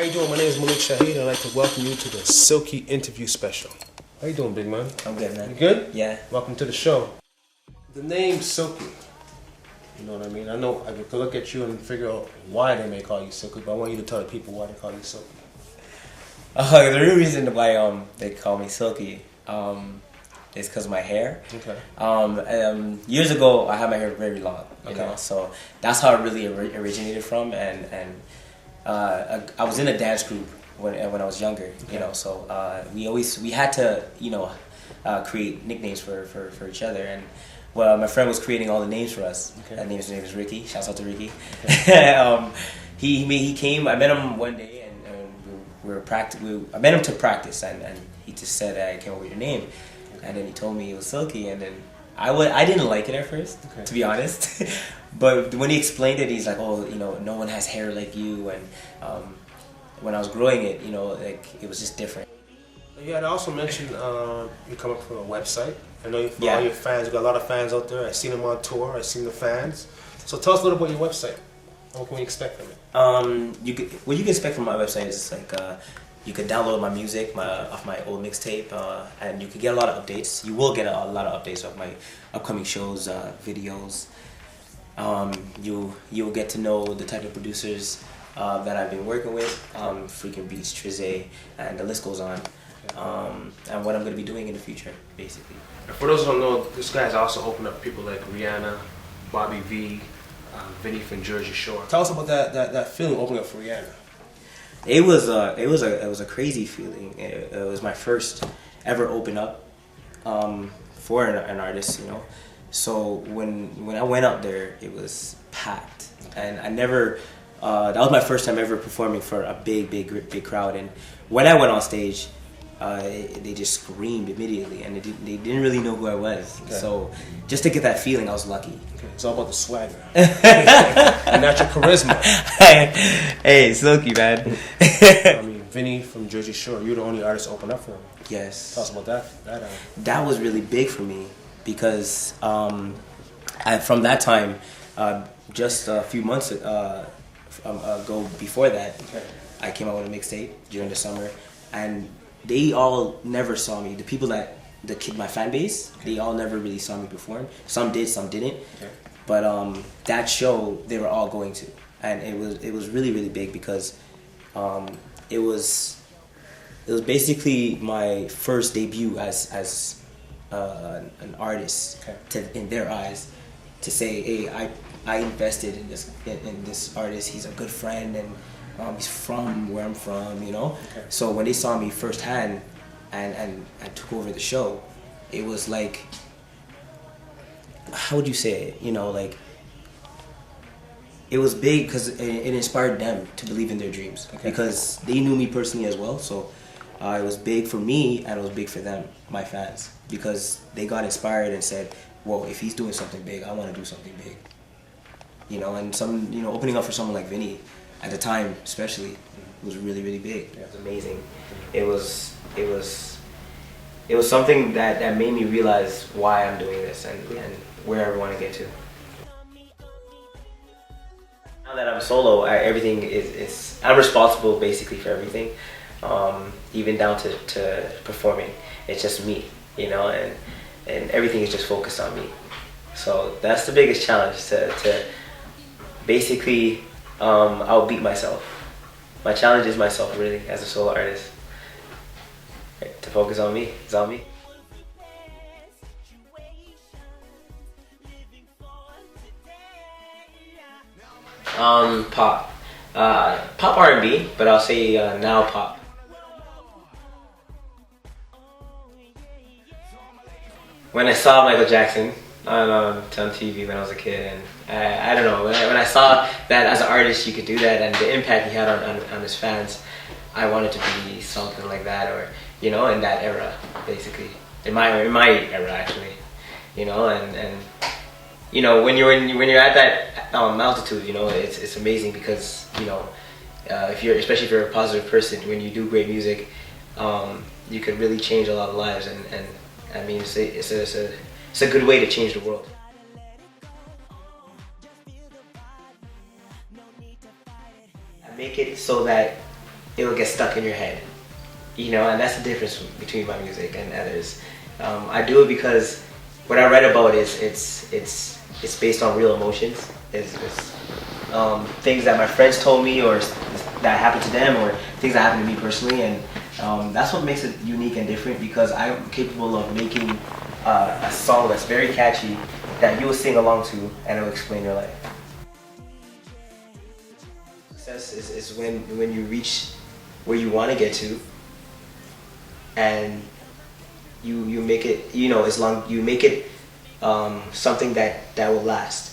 How you doing? My name is Malik Shaheed. I'd like to welcome you to the Silky interview special. How you doing, big man? I'm good, man. You good? Yeah. Welcome to the show. The name Silky, you know what I mean? I know I could look at you and figure out why they may call you Silky, but I want you to tell the people why they call you Silky. The real reason why they call me Silky is because of my hair. Okay. Years ago, I had my hair very long, you Okay. know, so that's how it really originated from. And I was in a dance group when I was younger, you know, so we had to, you know, create nicknames for each other. And well, my friend was creating all the names for us. Okay. His name is Ricky. Shouts out to Ricky. Okay. He came. I met him one day, and I met him to practice, and he just said, "I came up with your name," and then he told me it was Silky, and then I didn't like it at first, okay, to be honest, but when he explained it, he's like, "Oh, you know, no one has hair like you," and when I was growing it, you know, like it was just different. You had also mentioned you come up from a website. I know for Yeah. all your fans, you got a lot of fans out there. I've seen them on tour. I've seen the fans. So tell us a little about your website. What can we expect from it? What you can expect from my website is like you can download my music off my old mixtape, and you can get a lot of updates. You will get a lot of updates of my upcoming shows, videos. You'll get to know the type of producers that I've been working with, Freaking Beats, Trizay, and the list goes on. And what I'm going to be doing in the future, basically. For those who don't know, this guy has also opened up people like Rihanna, Bobby V, Vinny from Jersey Shore. Tell us about that feeling opening up for Rihanna. It was a crazy feeling. It was my first ever open up for an artist, you know. So when I went up there, it was packed, and I never. That was my first time ever performing for a big crowd. And when I went on stage, they just screamed immediately, and they didn't really know who I was. Okay. So just to get that feeling, I was lucky. Okay. It's all about the swagger and not your charisma. Hey, Silky, man. I mean, Vinny from Jersey Shore, you're the only artist to open up for him. Yes. Tell us about that. That was really big for me because from that time, just a few months ago before that, okay, I came out with a mixtape during the summer, and they all never saw me. The people my fan base, okay, they all never really saw me perform. Some did, some didn't. Okay. But that show they were all going to, and it was really big because it was basically my first debut as an artist, okay, in their eyes, to say, hey, I invested in this artist. He's a good friend, and he's from where I'm from, you know. Okay. So when they saw me firsthand, and I took over the show, it was like, how would you say it? You know, like it was big because it inspired them to believe in their dreams, okay, because they knew me personally as well. So it was big for me, and it was big for them, my fans, because they got inspired and said, "Whoa, if he's doing something big, I want to do something big." You know, and opening up for someone like Vinny at the time, especially, was really big. Yeah. It was amazing. It was something that made me realize why I'm doing this and where I want to get to. Now that I'm solo, everything is I'm responsible basically for everything, even down to performing. It's just me, you know, and everything is just focused on me. So that's the biggest challenge to basically outbeat myself. My challenge is myself, really, as a solo artist. To focus on me. It's on me. Pop. Pop R&B, but I'll say now pop. When I saw Michael Jackson on TV when I was a kid, and I don't know, when I saw that as an artist you could do that and the impact he had on his fans, I wanted to be something like that, or you know, in that era, basically, in my era actually, you know, and you know, when you're at that altitude, you know, it's amazing because, you know, especially if you're a positive person, when you do great music, you could really change a lot of lives, and I mean, it's a good way to change the world. I make it so that it'll get stuck in your head, you know, and that's the difference between my music and others. I do it because what I write about is it's based on real emotions. It's things that my friends told me or that happened to them or things that happened to me personally, and that's what makes it unique and different because I'm capable of making a song that's very catchy that you will sing along to and it will explain your life. Success is when you reach where you want to get to and you make it, you know, as long you make it something that will last.